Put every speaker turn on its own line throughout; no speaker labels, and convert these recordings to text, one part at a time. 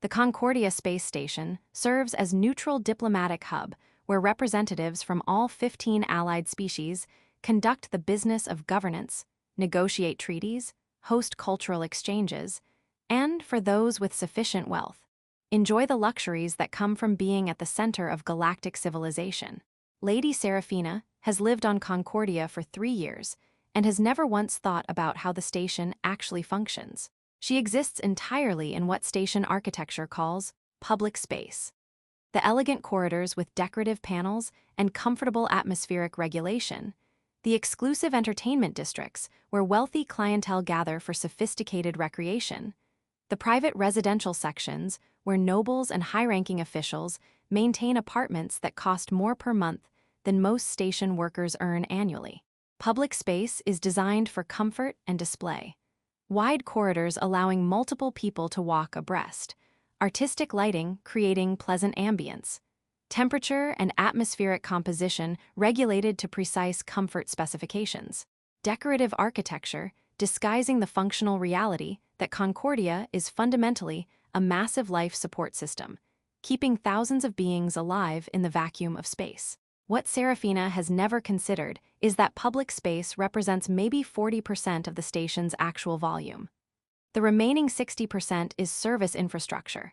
The Concordia Space Station serves as neutral diplomatic hub where representatives from all 15 allied species conduct the business of governance, negotiate treaties, host cultural exchanges, and, for those with sufficient wealth, enjoy the luxuries that come from being at the center of galactic civilization. Lady Seraphina has lived on Concordia for 3 years and has never once thought about how the station actually functions. She exists entirely in what station architecture calls public space. The elegant corridors with decorative panels and comfortable atmospheric regulation, the exclusive entertainment districts where wealthy clientele gather for sophisticated recreation, the private residential sections where nobles and high-ranking officials maintain apartments that cost more per month than most station workers earn annually. Public space is designed for comfort and display. Wide corridors allowing multiple people to walk abreast, artistic lighting creating pleasant ambience, temperature and atmospheric composition regulated to precise comfort specifications, decorative architecture disguising the functional reality that Concordia is fundamentally a massive life support system, keeping thousands of beings alive in the vacuum of space. What Seraphina has never considered is that public space represents maybe 40% of the station's actual volume. The remaining 60% is service infrastructure.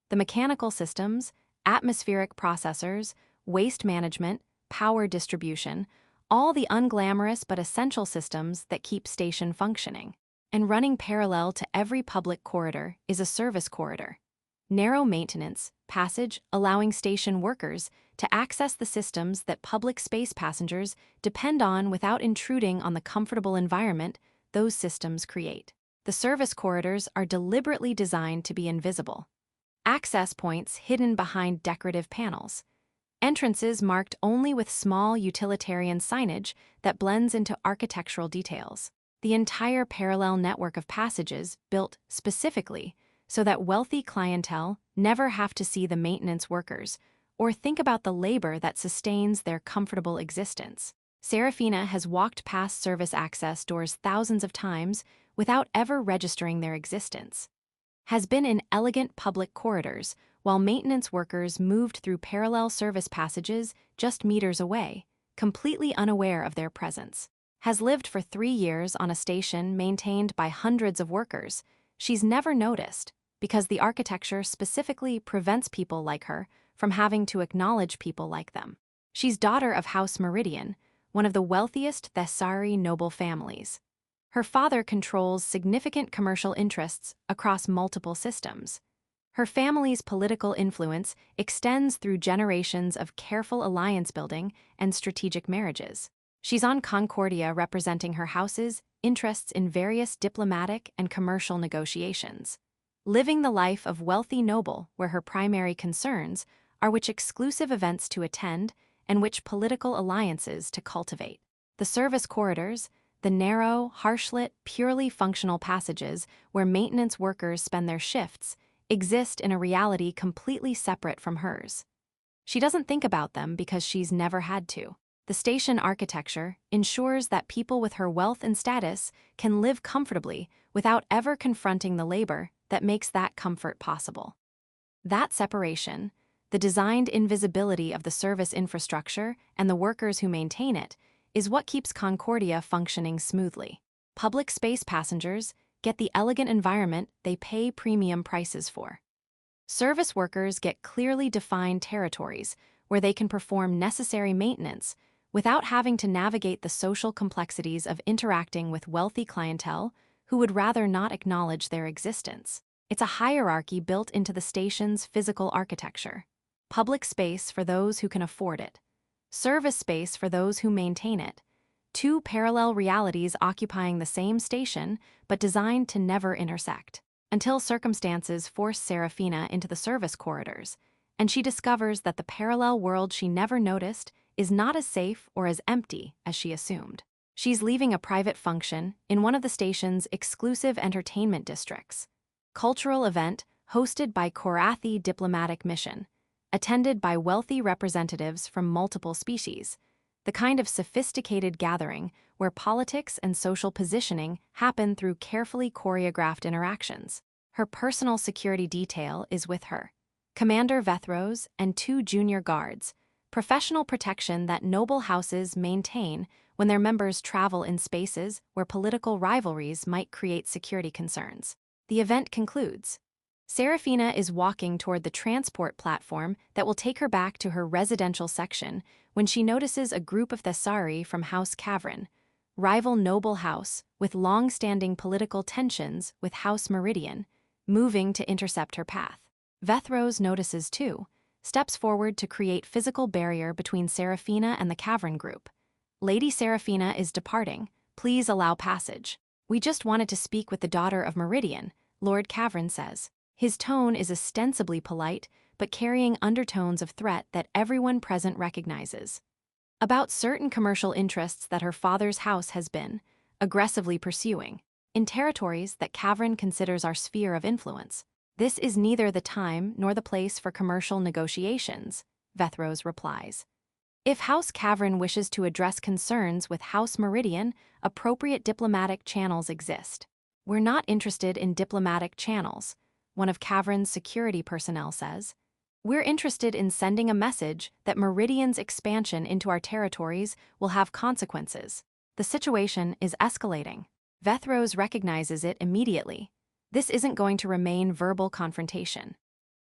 The mechanical systems, atmospheric processors, waste management, power distribution, all the unglamorous but essential systems that keep station functioning. And running parallel to every public corridor is a service corridor. Narrow maintenance passage allowing station workers to access the systems that public space passengers depend on without intruding on the comfortable environment those systems create. The service corridors are deliberately designed to be invisible. Access points hidden behind decorative panels. Entrances marked only with small utilitarian signage that blends into architectural details. The entire parallel network of passages built specifically so that wealthy clientele never have to see the maintenance workers or think about the labor that sustains their comfortable existence. Seraphina has walked past service access doors thousands of times without ever registering their existence. Has been in elegant public corridors while maintenance workers moved through parallel service passages just meters away, completely unaware of their presence. Has lived for 3 years on a station maintained by hundreds of workers. She's never noticed, because the architecture specifically prevents people like her from having to acknowledge people like them. She's daughter of House Meridian, one of the wealthiest Thessari noble families. Her father controls significant commercial interests across multiple systems. Her family's political influence extends through generations of careful alliance building and strategic marriages. She's on Concordia representing her house's interests in various diplomatic and commercial negotiations. Living the life of wealthy noble where her primary concerns are which exclusive events to attend and which political alliances to cultivate. The service corridors, the narrow, harsh-lit, purely functional passages where maintenance workers spend their shifts, exist in a reality completely separate from hers. She doesn't think about them because she's never had to. The station architecture ensures that people with her wealth and status can live comfortably without ever confronting the labor that makes that comfort possible. That separation, the designed invisibility of the service infrastructure and the workers who maintain it, is what keeps Concordia functioning smoothly. Public space passengers get the elegant environment they pay premium prices for. Service workers get clearly defined territories where they can perform necessary maintenance without having to navigate the social complexities of interacting with wealthy clientele who would rather not acknowledge their existence. It's a hierarchy built into the station's physical architecture. Public space for those who can afford it. Service space for those who maintain it. 2 parallel realities occupying the same station but designed to never intersect. Until circumstances force Seraphina into the service corridors, and she discovers that the parallel world she never noticed is not as safe or as empty as she assumed. She's leaving a private function in one of the station's exclusive entertainment districts. Cultural event hosted by Courteous diplomatic mission, attended by wealthy representatives from multiple species, the kind of sophisticated gathering where politics and social positioning happen through carefully choreographed interactions. her personal security detail is with her. Commander Vethros and 2 junior guards, professional protection that noble houses maintain when their members travel in spaces where political rivalries might create security concerns. The event concludes. Seraphina is walking toward the transport platform that will take her back to her residential section when she notices a group of Thessari from House Cavern, rival noble house with long-standing political tensions with House Meridian, moving to intercept her path. Vethros notices too, steps forward to create physical barrier between Seraphina and the Cavern group. Lady Seraphina is departing. Please allow passage. We just wanted to speak with the daughter of Meridian, Lord Cavern says. His tone is ostensibly polite, but carrying undertones of threat that everyone present recognizes. About certain commercial interests that her father's house has been aggressively pursuing, in territories that Cavern considers our sphere of influence. This is neither the time nor the place for commercial negotiations, Vethros replies. If House Cavern wishes to address concerns with House Meridian, appropriate diplomatic channels exist. We're not interested in diplomatic channels, one of Cavern's security personnel says. We're interested in sending a message that Meridian's expansion into our territories will have consequences. The situation is escalating. Vethros recognizes it immediately. This isn't going to remain verbal confrontation.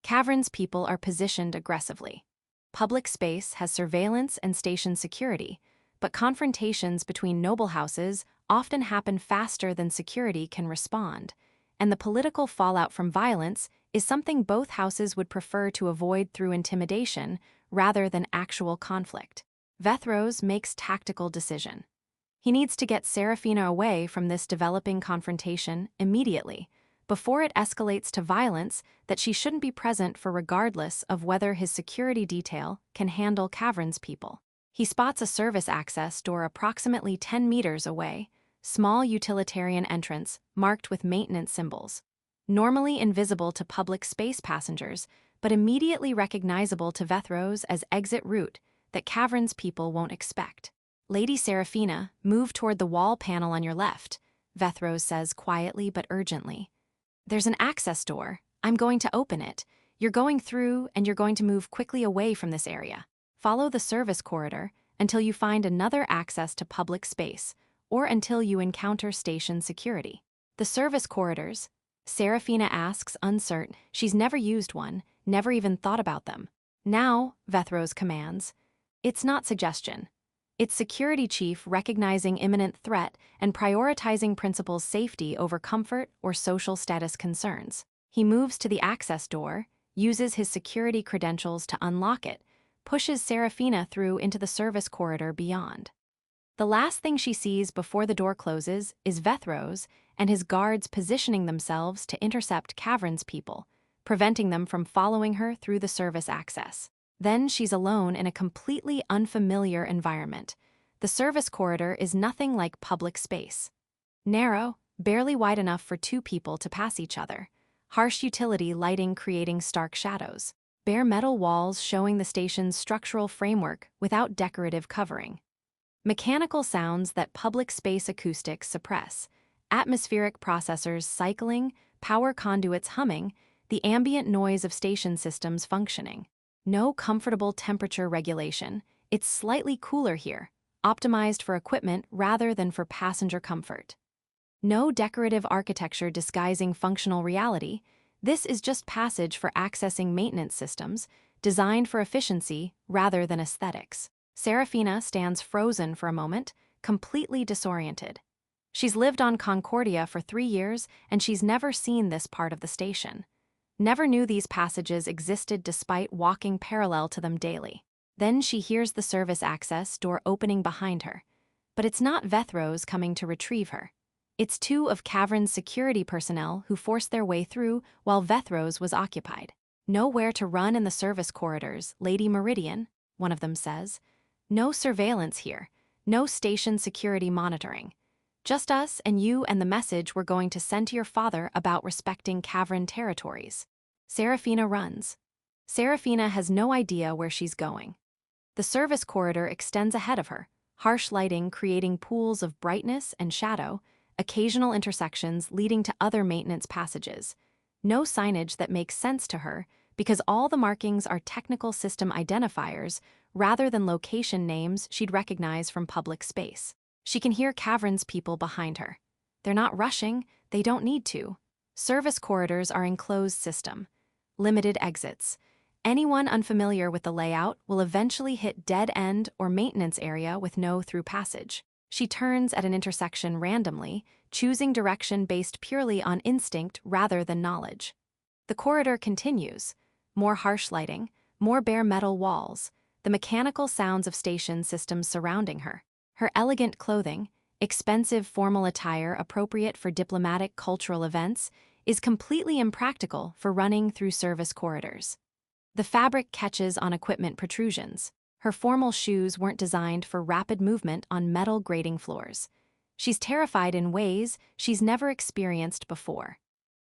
Cavern's people are positioned aggressively. Public space has surveillance and station security, but confrontations between noble houses often happen faster than security can respond, and the political fallout from violence is something both houses would prefer to avoid through intimidation rather than actual conflict. Vethros makes tactical decision. He needs to get Seraphina away from this developing confrontation immediately, before it escalates to violence that she shouldn't be present for regardless of whether his security detail can handle Cavern's people. He spots a service access door approximately 10 meters away, small utilitarian entrance marked with maintenance symbols. Normally invisible to public space passengers, but immediately recognizable to Vethros as exit route that Cavern's people won't expect. Lady Seraphina, move toward the wall panel on your left, Vethros says quietly but urgently. There's an access door. I'm going to open it. You're going through and you're going to move quickly away from this area. Follow the service corridor until you find another access to public space, or until you encounter station security. The service corridors, Seraphina asks uncertain. She's never used one, never even thought about them. Now, Vethros commands. It's not suggestion. It's security chief recognizing imminent threat and prioritizing principal's safety over comfort or social status concerns. He moves to the access door, uses his security credentials to unlock it, pushes Seraphina through into the service corridor beyond. The last thing she sees before the door closes is Vethros and his guards positioning themselves to intercept Cavern's people, preventing them from following her through the service access. Then she's alone in a completely unfamiliar environment. The service corridor is nothing like public space. Narrow, barely wide enough for 2 people to pass each other. Harsh utility lighting creating stark shadows. Bare metal walls showing the station's structural framework without decorative covering. Mechanical sounds that public space acoustics suppress. Atmospheric processors cycling, power conduits humming, the ambient noise of station systems functioning. No comfortable temperature regulation. It's slightly cooler here, optimized for equipment rather than for passenger comfort. No decorative architecture disguising functional reality. This is just passage for accessing maintenance systems, designed for efficiency rather than aesthetics. Seraphina stands frozen for a moment, completely disoriented. She's lived on Concordia for 3 years, and she's never seen this part of the station. Never knew these passages existed despite walking parallel to them daily. Then she hears the service access door opening behind her. But it's not Vethros coming to retrieve her. It's 2 of Cavern's security personnel who forced their way through while Vethros was occupied. Nowhere to run in the service corridors, Lady Meridian, one of them says. No surveillance here, no station security monitoring. Just us and you and the message we're going to send to your father about respecting Cavern territories. Seraphina runs. Seraphina has no idea where she's going. The service corridor extends ahead of her, harsh lighting creating pools of brightness and shadow, occasional intersections leading to other maintenance passages. No signage that makes sense to her, because all the markings are technical system identifiers rather than location names she'd recognize from public space. She can hear caverns people behind her. They're not rushing, they don't need to. Service corridors are enclosed system. Limited exits. Anyone unfamiliar with the layout will eventually hit dead end or maintenance area with no through passage. She turns at an intersection randomly, choosing direction based purely on instinct rather than knowledge. The corridor continues. More harsh lighting, more bare metal walls, the mechanical sounds of station systems surrounding her. Her elegant clothing, expensive formal attire appropriate for diplomatic cultural events, is completely impractical for running through service corridors. The fabric catches on equipment protrusions. Her formal shoes weren't designed for rapid movement on metal grating floors. She's terrified in ways she's never experienced before.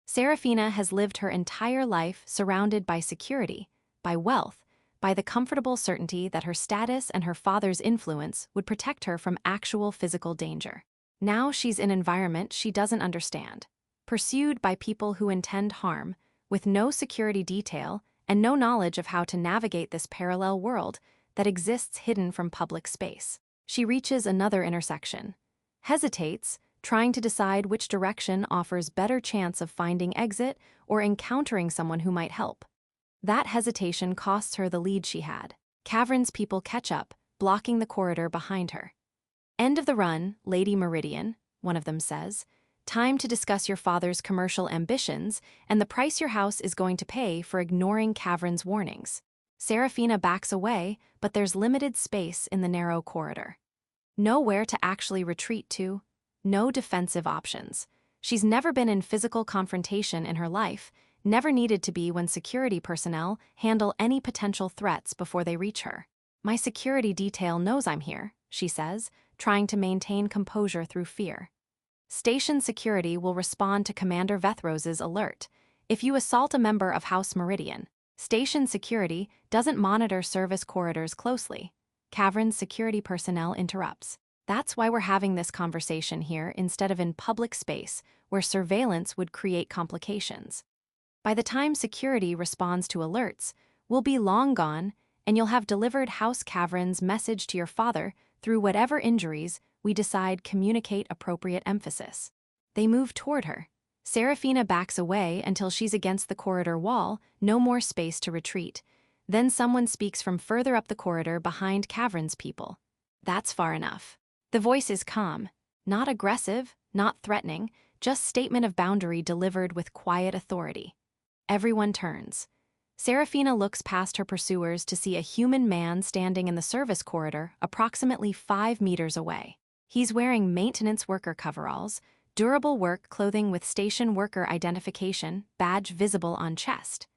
Seraphina has lived her entire life surrounded by security, by wealth, by the comfortable certainty that her status and her father's influence would protect her from actual physical danger. Now she's in an environment she doesn't understand, pursued by people who intend harm, with no security detail and no knowledge of how to navigate this parallel world that exists hidden from public space. She reaches another intersection, hesitates, trying to decide which direction offers better chance of finding exit or encountering someone who might help. That hesitation costs her the lead she had. Caverns people catch up, blocking the corridor behind her. End of the run, Lady Meridian, one of them says. Time to discuss your father's commercial ambitions and the price your house is going to pay for ignoring Cavern's warnings. Seraphina backs away, but there's limited space in the narrow corridor. Nowhere to actually retreat to, no defensive options. She's never been in physical confrontation in her life, never needed to be when security personnel handle any potential threats before they reach her. My security detail knows I'm here, she says, trying to maintain composure through fear. Station security will respond to Commander Vethrose's alert if you assault a member of House Meridian. Station security doesn't monitor service corridors closely. Cavern's security personnel interrupts. That's why we're having this conversation here instead of in public space, where surveillance would create complications. By the time security responds to alerts, we'll be long gone, and you'll have delivered House Cavern's message to your father through whatever injuries we decide communicate appropriate emphasis. They move toward her. Seraphina backs away until she's against the corridor wall, no more space to retreat. Then someone speaks from further up the corridor behind Cavern's people. That's far enough. The voice is calm, not aggressive, not threatening, just statement of boundary delivered with quiet authority. Everyone turns. Seraphina looks past her pursuers to see a human man standing in the service corridor approximately 5 meters away. He's wearing maintenance worker coveralls, durable work clothing with station worker identification, badge visible on chest.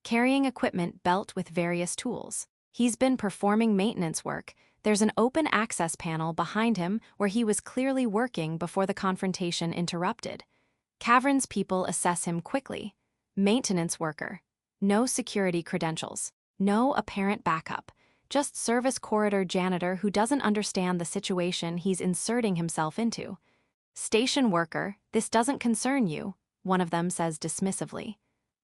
Carrying equipment belt with various tools. He's been performing maintenance work. There's an open access panel behind him where he was clearly working before the confrontation interrupted. Cavern's people assess him quickly. Maintenance worker. No security credentials. No apparent backup. Just service corridor janitor who doesn't understand the situation he's inserting himself into. Station worker, this doesn't concern you, one of them says dismissively.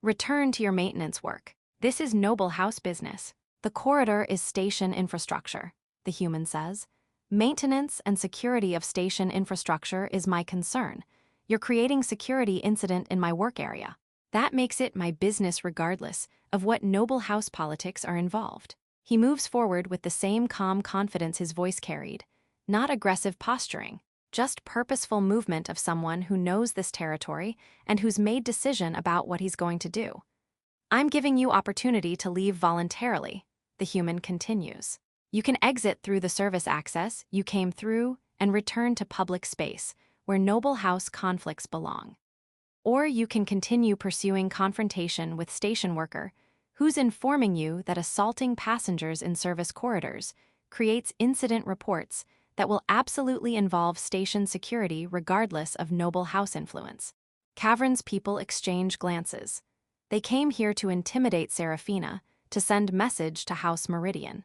Return to your maintenance work. This is noble house business. The corridor is station infrastructure, the human says. Maintenance and security of station infrastructure is my concern. You're creating security incident in my work area. That makes it my business regardless of what noble house politics are involved. He moves forward with the same calm confidence his voice carried. Not aggressive posturing, just purposeful movement of someone who knows this territory and who's made decision about what he's going to do. I'm giving you opportunity to leave voluntarily, the human continues. You can exit through the service access you came through and return to public space, where noble house conflicts belong. Or you can continue pursuing confrontation with station worker, who's informing you that assaulting passengers in service corridors creates incident reports that will absolutely involve station security regardless of noble house influence. Cavern's people exchange glances. They came here to intimidate Seraphina, to send message to House Meridian.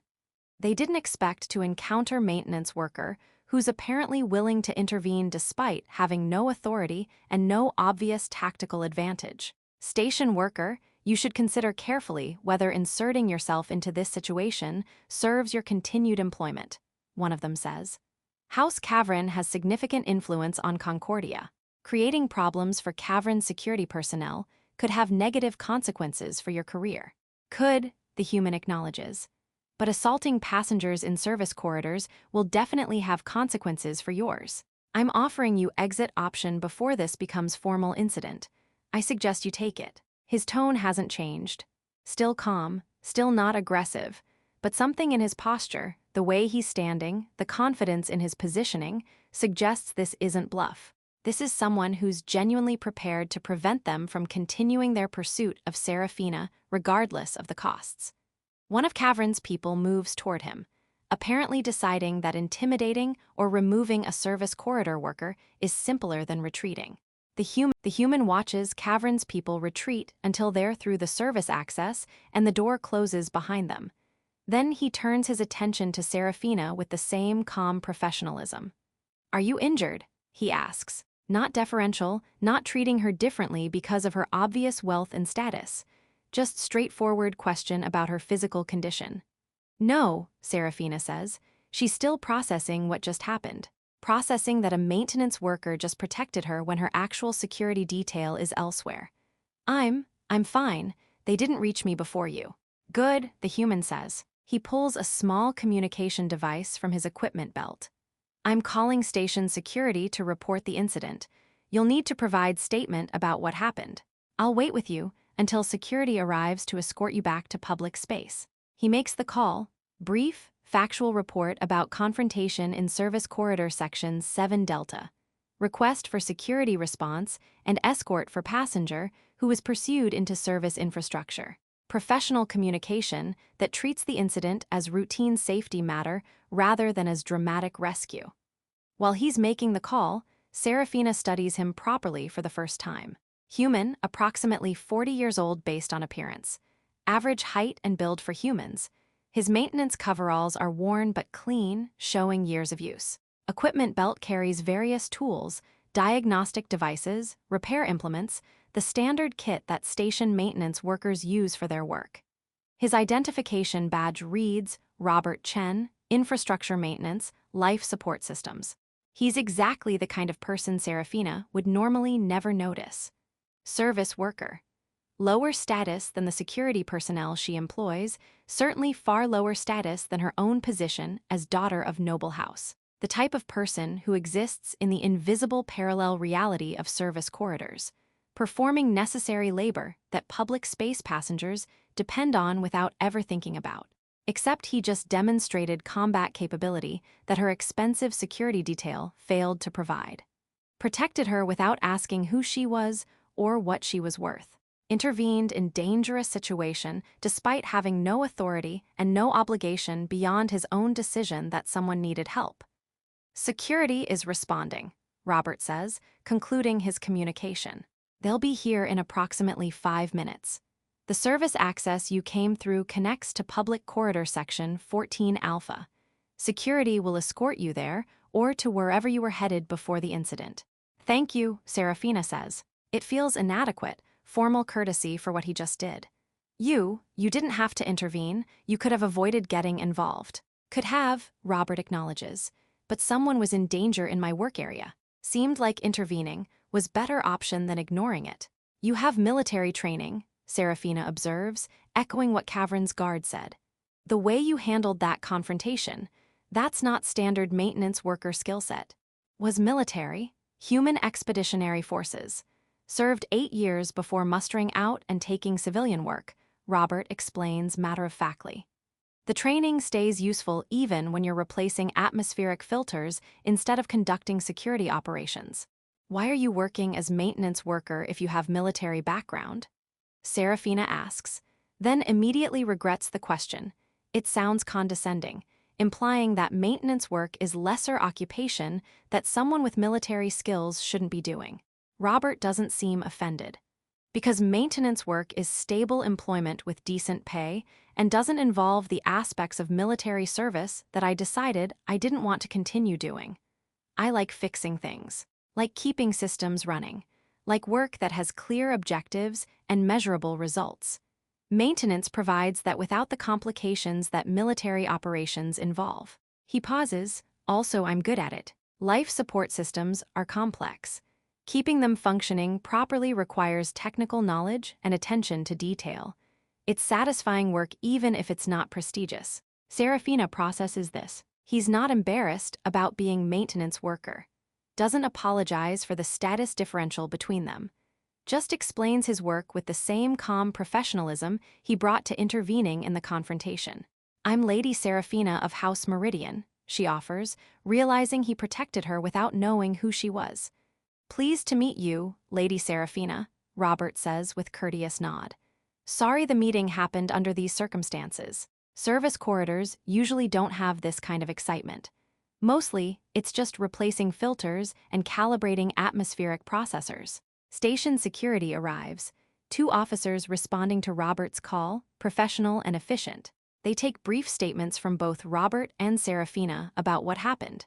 They didn't expect to encounter maintenance worker who's apparently willing to intervene despite having no authority and no obvious tactical advantage. Station worker, you should consider carefully whether inserting yourself into this situation serves your continued employment, one of them says. House Cavern has significant influence on Concordia. Creating problems for Cavern security personnel could have negative consequences for your career. Could, the human acknowledges. But assaulting passengers in service corridors will definitely have consequences for yours. I'm offering you exit option before this becomes formal incident. I suggest you take it. His tone hasn't changed. Still calm, still not aggressive, but something in his posture, the way he's standing, the confidence in his positioning, suggests this isn't bluff. This is someone who's genuinely prepared to prevent them from continuing their pursuit of Seraphina regardless of the costs. One of Cavern's people moves toward him, apparently deciding that intimidating or removing a service corridor worker is simpler than retreating. The human watches Cavern's people retreat until they're through the service access and the door closes behind them. Then he turns his attention to Seraphina with the same calm professionalism. "Are you injured?" he asks, not deferential, not treating her differently because of her obvious wealth and status. Just straightforward question about her physical condition. "No," Seraphina says. She's still processing what just happened. Processing that a maintenance worker just protected her when her actual security detail is elsewhere. I'm fine. They didn't reach me before you." "Good," the human says. He pulls a small communication device from his equipment belt. "I'm calling station security to report the incident. You'll need to provide statement about what happened. I'll wait with you until security arrives to escort you back to public space." He makes the call. Brief, factual report about confrontation in service corridor section 7 Delta. Request for security response and escort for passenger who was pursued into service infrastructure. Professional communication that treats the incident as routine safety matter rather than as dramatic rescue. While he's making the call, Seraphina studies him properly for the first time. Human, approximately 40 years old based on appearance. Average height and build for humans. His maintenance coveralls are worn but clean, showing years of use. Equipment belt carries various tools, diagnostic devices, repair implements, the standard kit that station maintenance workers use for their work. His identification badge reads Robert Chen, Infrastructure Maintenance, Life Support Systems. He's exactly the kind of person Seraphina would normally never notice. Service worker. Lower status than the security personnel she employs, certainly far lower status than her own position as daughter of noble house. The type of person who exists in the invisible parallel reality of service corridors, performing necessary labor that public space passengers depend on without ever thinking about. Except he just demonstrated combat capability that her expensive security detail failed to provide. Protected her without asking who she was or what she was worth. Intervened in dangerous situation despite having no authority and no obligation beyond his own decision that someone needed help. Security is responding, Robert says, concluding his communication. They'll be here in approximately 5 minutes. The service access you came through connects to public corridor section 14 Alpha. Security will escort you there or to wherever you were headed before the incident. Thank you, Seraphina says. It feels inadequate, formal courtesy for what he just did. You didn't have to intervene, you could have avoided getting involved. Could have, Robert acknowledges, but someone was in danger in my work area. Seemed like intervening was better option than ignoring it. You have military training, Seraphina observes, echoing what Cavern's guard said. The way you handled that confrontation, that's not standard maintenance worker skill set. Was military, human expeditionary forces. Served 8 years before mustering out and taking civilian work, Robert explains matter-of-factly. The training stays useful even when you're replacing atmospheric filters instead of conducting security operations. Why are you working as maintenance worker if you have military background? Seraphina asks, then immediately regrets the question. It sounds condescending, implying that maintenance work is lesser occupation that someone with military skills shouldn't be doing. Robert doesn't seem offended. Because maintenance work is stable employment with decent pay and doesn't involve the aspects of military service that I decided I didn't want to continue doing. I like fixing things, like keeping systems running, like work that has clear objectives and measurable results. Maintenance provides that without the complications that military operations involve. He pauses, also I'm good at it. Life support systems are complex. Keeping them functioning properly requires technical knowledge and attention to detail. It's satisfying work even if it's not prestigious. Seraphina processes this. He's not embarrassed about being maintenance worker. Doesn't apologize for the status differential between them. Just explains his work with the same calm professionalism he brought to intervening in the confrontation. I'm Lady Seraphina of House Meridian, she offers, realizing he protected her without knowing who she was. Pleased to meet you, Lady Seraphina, Robert says with courteous nod. Sorry the meeting happened under these circumstances. Service corridors usually don't have this kind of excitement. Mostly, it's just replacing filters and calibrating atmospheric processors. Station security arrives, 2 officers responding to Robert's call, professional and efficient. They take brief statements from both Robert and Seraphina about what happened.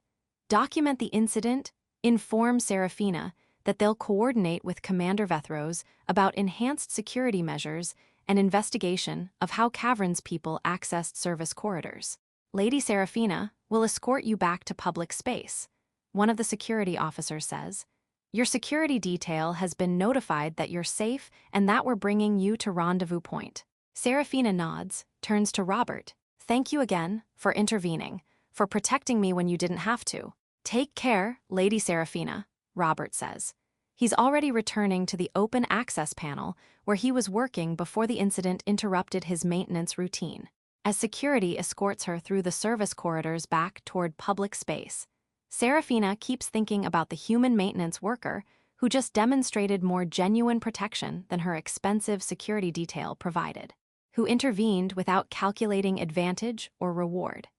Document the incident, inform Seraphina that they'll coordinate with Commander Vethros about enhanced security measures and investigation of how Cavern's people accessed service corridors. Lady Seraphina will escort you back to public space, one of the security officers says. Your security detail has been notified that you're safe and that we're bringing you to rendezvous point. Seraphina nods, turns to Robert. Thank you again for intervening, for protecting me when you didn't have to. Take care, Lady Seraphina, Robert says. He's already returning to the open access panel where he was working before the incident interrupted his maintenance routine. As security escorts her through the service corridors back toward public space, Seraphina keeps thinking about the human maintenance worker who just demonstrated more genuine protection than her expensive security detail provided, who intervened without calculating advantage or reward,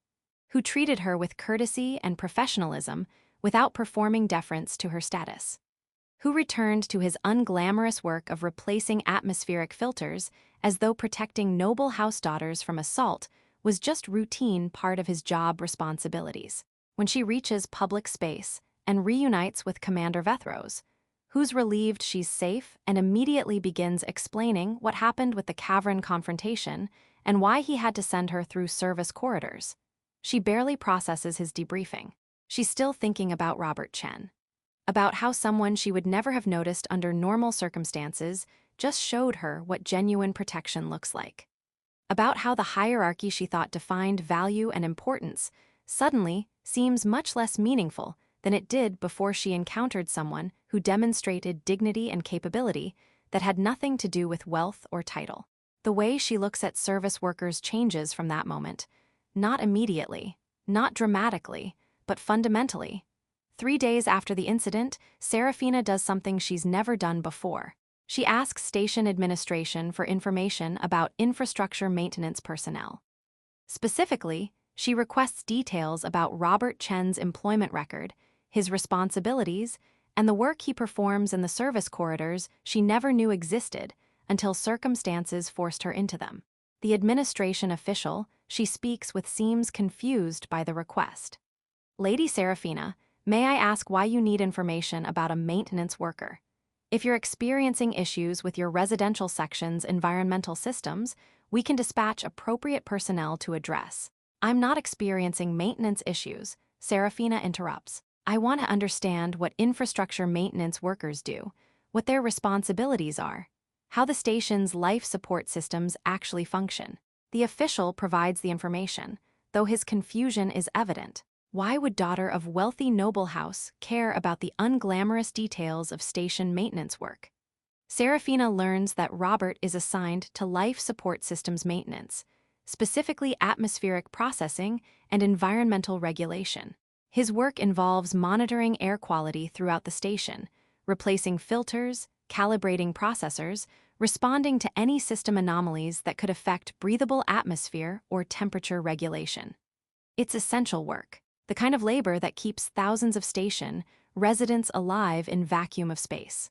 who treated her with courtesy and professionalism without performing deference to her status, who returned to his unglamorous work of replacing atmospheric filters as though protecting noble house daughters from assault was just routine part of his job responsibilities. When she reaches public space and reunites with Commander Vethros, who's relieved she's safe and immediately begins explaining what happened with the cavern confrontation and why he had to send her through service corridors, she barely processes his debriefing. She's still thinking about Robert Chen, about how someone she would never have noticed under normal circumstances just showed her what genuine protection looks like, about how the hierarchy she thought defined value and importance suddenly seems much less meaningful than it did before she encountered someone who demonstrated dignity and capability that had nothing to do with wealth or title. The way she looks at service workers changes from that moment, not immediately, not dramatically, but fundamentally. 3 days after the incident, Seraphina does something she's never done before. She asks station administration for information about infrastructure maintenance personnel. Specifically, she requests details about Robert Chen's employment record, his responsibilities, and the work he performs in the service corridors she never knew existed until circumstances forced her into them. The administration official she speaks with seems confused by the request. Lady Seraphina, may I ask why you need information about a maintenance worker? If you're experiencing issues with your residential section's environmental systems, we can dispatch appropriate personnel to address. I'm not experiencing maintenance issues, Seraphina interrupts. I want to understand what infrastructure maintenance workers do, what their responsibilities are, how the station's life support systems actually function. The official provides the information, though his confusion is evident. Why would daughter of wealthy noble house care about the unglamorous details of station maintenance work? Seraphina learns that Robert is assigned to life support systems maintenance, specifically atmospheric processing and environmental regulation. His work involves monitoring air quality throughout the station, replacing filters, calibrating processors, responding to any system anomalies that could affect breathable atmosphere or temperature regulation. It's essential work, the kind of labor that keeps thousands of station residents alive in vacuum of space.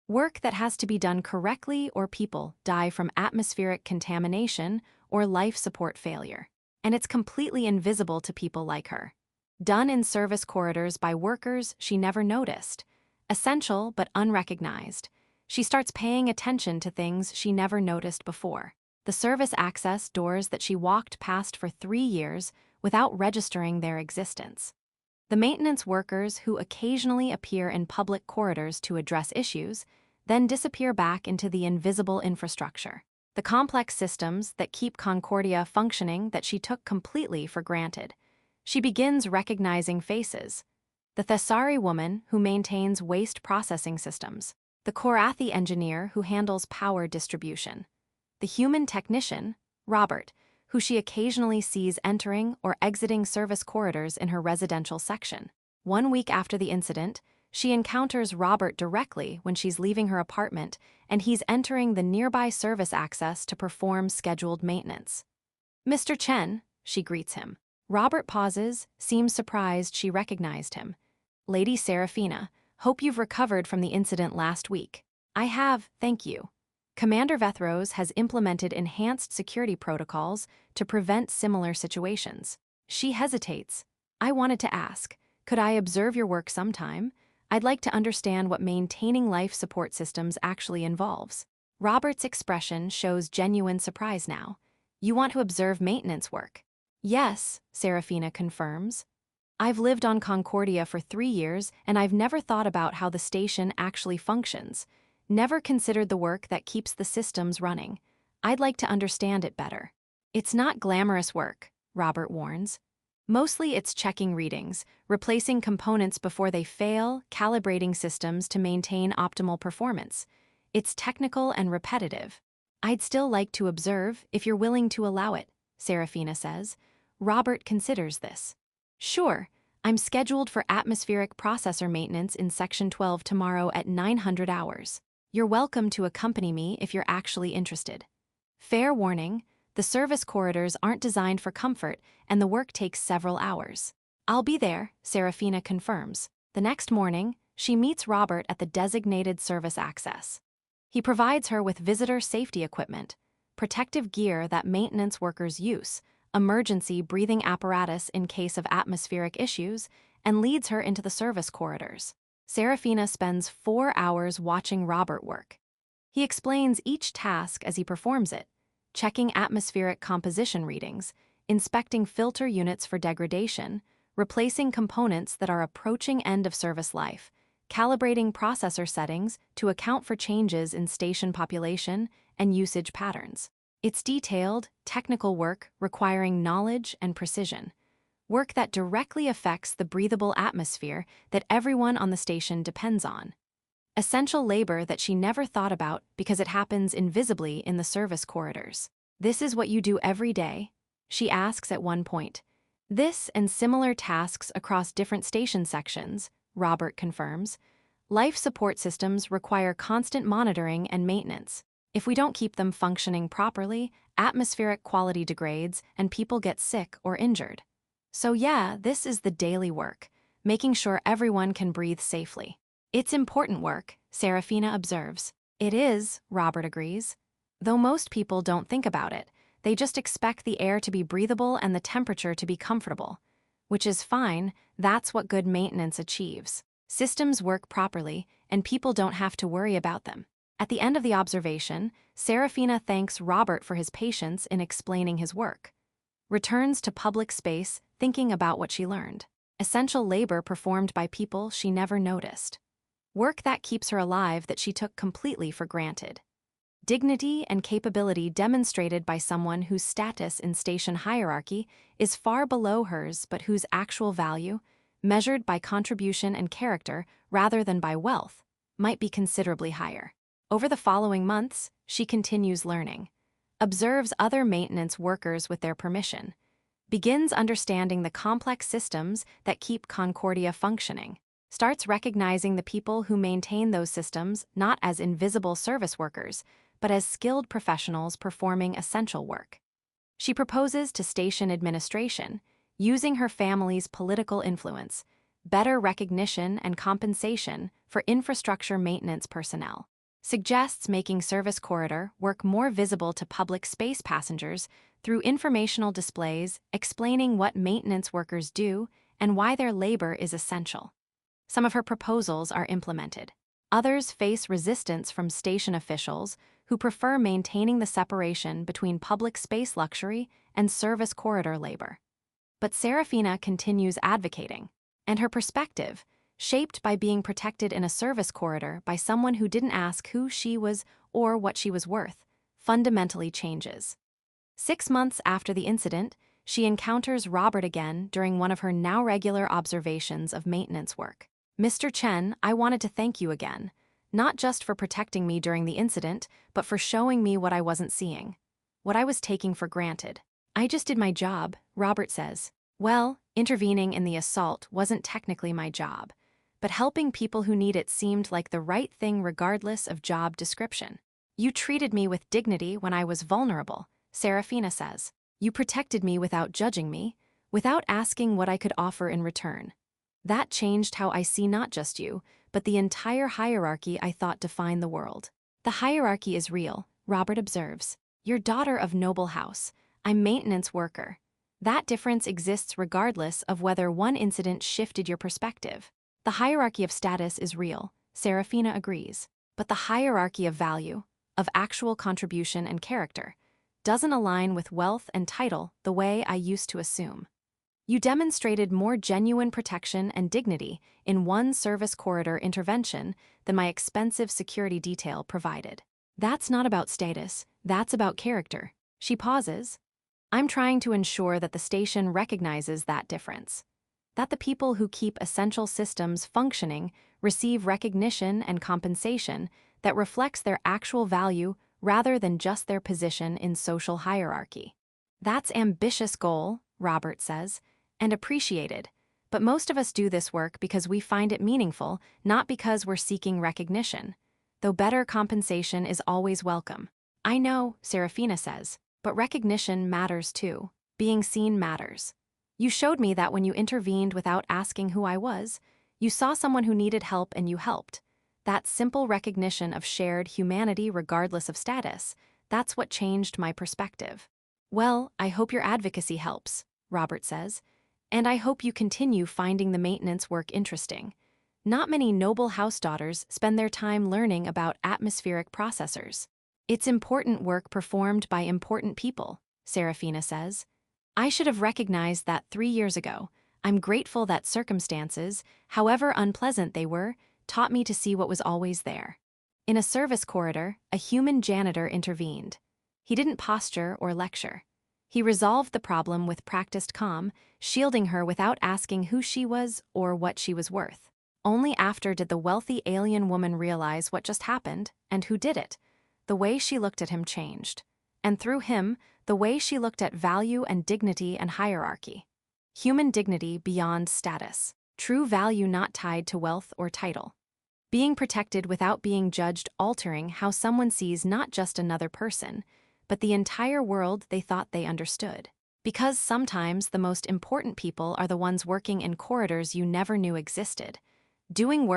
Work that has to be done correctly or people die from atmospheric contamination or life support failure. And it's completely invisible to people like her. Done in service corridors by workers she never noticed, Essential but unrecognized. She starts paying attention to things she never noticed before. The service access doors that she walked past for 3 years without registering their existence. The maintenance workers who occasionally appear in public corridors to address issues, then disappear back into the invisible infrastructure. The complex systems that keep Concordia functioning that she took completely for granted. She begins recognizing faces. The Thessari woman who maintains waste processing systems. The courteous engineer who handles power distribution. The human technician, Robert, who she occasionally sees entering or exiting service corridors in her residential section. 1 week after the incident, she encounters Robert directly when she's leaving her apartment, and he's entering the nearby service access to perform scheduled maintenance. "Mr. Chen," she greets him. Robert pauses, seems surprised she recognized him. "Lady Seraphina, hope you've recovered from the incident last week." "I have, thank you." Commander Vethros has implemented enhanced security protocols to prevent similar situations. She hesitates. "I wanted to ask, could I observe your work sometime? I'd like to understand what maintaining life support systems actually involves." Robert's expression shows genuine surprise now. "You want to observe maintenance work?" "Yes," Seraphina confirms. "I've lived on Concordia for 3 years, and I've never thought about how the station actually functions. Never considered the work that keeps the systems running. I'd like to understand it better." "It's not glamorous work," Robert warns. "Mostly it's checking readings, replacing components before they fail, calibrating systems to maintain optimal performance. It's technical and repetitive." "I'd still like to observe if you're willing to allow it," Seraphina says. Robert considers this. "Sure, I'm scheduled for atmospheric processor maintenance in Section 12 tomorrow at 900 hours. You're welcome to accompany me if you're actually interested." Fair warning, the service corridors aren't designed for comfort and the work takes several hours. "I'll be there," Seraphina confirms. The next morning, she meets Robert at the designated service access. He provides her with visitor safety equipment, protective gear that maintenance workers use, emergency breathing apparatus in case of atmospheric issues, and leads her into the service corridors. Seraphina spends 4 hours watching Robert work. He explains each task as he performs it, checking atmospheric composition readings, inspecting filter units for degradation, replacing components that are approaching end of service life, calibrating processor settings to account for changes in station population and usage patterns. It's detailed, technical work requiring knowledge and precision. Work that directly affects the breathable atmosphere that everyone on the station depends on. Essential labor that she never thought about because it happens invisibly in the service corridors. "This is what you do every day?" she asks at one point. "This and similar tasks across different station sections," Robert confirms. "Life support systems require constant monitoring and maintenance. If we don't keep them functioning properly, atmospheric quality degrades and people get sick or injured. So yeah, this is the daily work, making sure everyone can breathe safely." "It's important work," Seraphina observes. "It is," Robert agrees. "Though most people don't think about it, they just expect the air to be breathable and the temperature to be comfortable. Which is fine, that's what good maintenance achieves. Systems work properly, and people don't have to worry about them." At the end of the observation, Seraphina thanks Robert for his patience in explaining his work. Returns to public space, thinking about what she learned. Essential labor performed by people she never noticed. Work that keeps her alive that she took completely for granted. Dignity and capability demonstrated by someone whose status in station hierarchy is far below hers but whose actual value, measured by contribution and character rather than by wealth, might be considerably higher. Over the following months, she continues learning. Observes other maintenance workers with their permission. Begins understanding the complex systems that keep Concordia functioning. Starts recognizing the people who maintain those systems not as invisible service workers, but as skilled professionals performing essential work. She proposes to station administration, using her family's political influence, better recognition and compensation for infrastructure maintenance personnel. Suggests making service corridor work more visible to public space passengers through informational displays explaining what maintenance workers do and why their labor is essential. Some of her proposals are implemented. Others face resistance from station officials who prefer maintaining the separation between public space luxury and service corridor labor. But Seraphina continues advocating, and her perspective, shaped by being protected in a service corridor by someone who didn't ask who she was or what she was worth, fundamentally changes. 6 months after the incident, she encounters Robert again during one of her now regular observations of maintenance work. "Mr. Chen, I wanted to thank you again, not just for protecting me during the incident, but for showing me what I wasn't seeing, what I was taking for granted." "I just did my job," Robert says. "Well, intervening in the assault wasn't technically my job, but helping people who need it seemed like the right thing regardless of job description. You treated me with dignity when I was vulnerable," Seraphina says. "You protected me without judging me, without asking what I could offer in return. That changed how I see not just you, but the entire hierarchy I thought defined the world." "The hierarchy is real," Robert observes. "You're daughter of noble house. I'm maintenance worker. That difference exists regardless of whether one incident shifted your perspective." "The hierarchy of status is real," Seraphina agrees. "But the hierarchy of value, of actual contribution and character, doesn't align with wealth and title the way I used to assume. You demonstrated more genuine protection and dignity in one service corridor intervention than my expensive security detail provided. That's not about status, that's about character." She pauses. "I'm trying to ensure that the station recognizes that difference, that the people who keep essential systems functioning receive recognition and compensation that reflects their actual value rather than just their position in social hierarchy." "That's ambitious goal," Robert says, "and appreciated. But most of us do this work because we find it meaningful, not because we're seeking recognition. Though better compensation is always welcome." "I know," Seraphina says, "but recognition matters too. Being seen matters. You showed me that when you intervened without asking who I was, you saw someone who needed help and you helped. That simple recognition of shared humanity regardless of status, that's what changed my perspective." "Well, I hope your advocacy helps," Robert says, "and I hope you continue finding the maintenance work interesting. Not many noble house daughters spend their time learning about atmospheric processors." "It's important work performed by important people," Seraphina says. "I should have recognized that 3 years ago. I'm grateful that circumstances, however unpleasant they were, taught me to see what was always there." In a service corridor, a human janitor intervened. He didn't posture or lecture. He resolved the problem with practiced calm, shielding her without asking who she was or what she was worth. Only after did the wealthy alien woman realize what just happened and who did it. The way she looked at him changed. And through him, the way she looked at value and dignity and hierarchy. Human dignity beyond status. True value not tied to wealth or title. Being protected without being judged, altering how someone sees not just another person, but the entire world they thought they understood. Because sometimes the most important people are the ones working in corridors you never knew existed. Doing work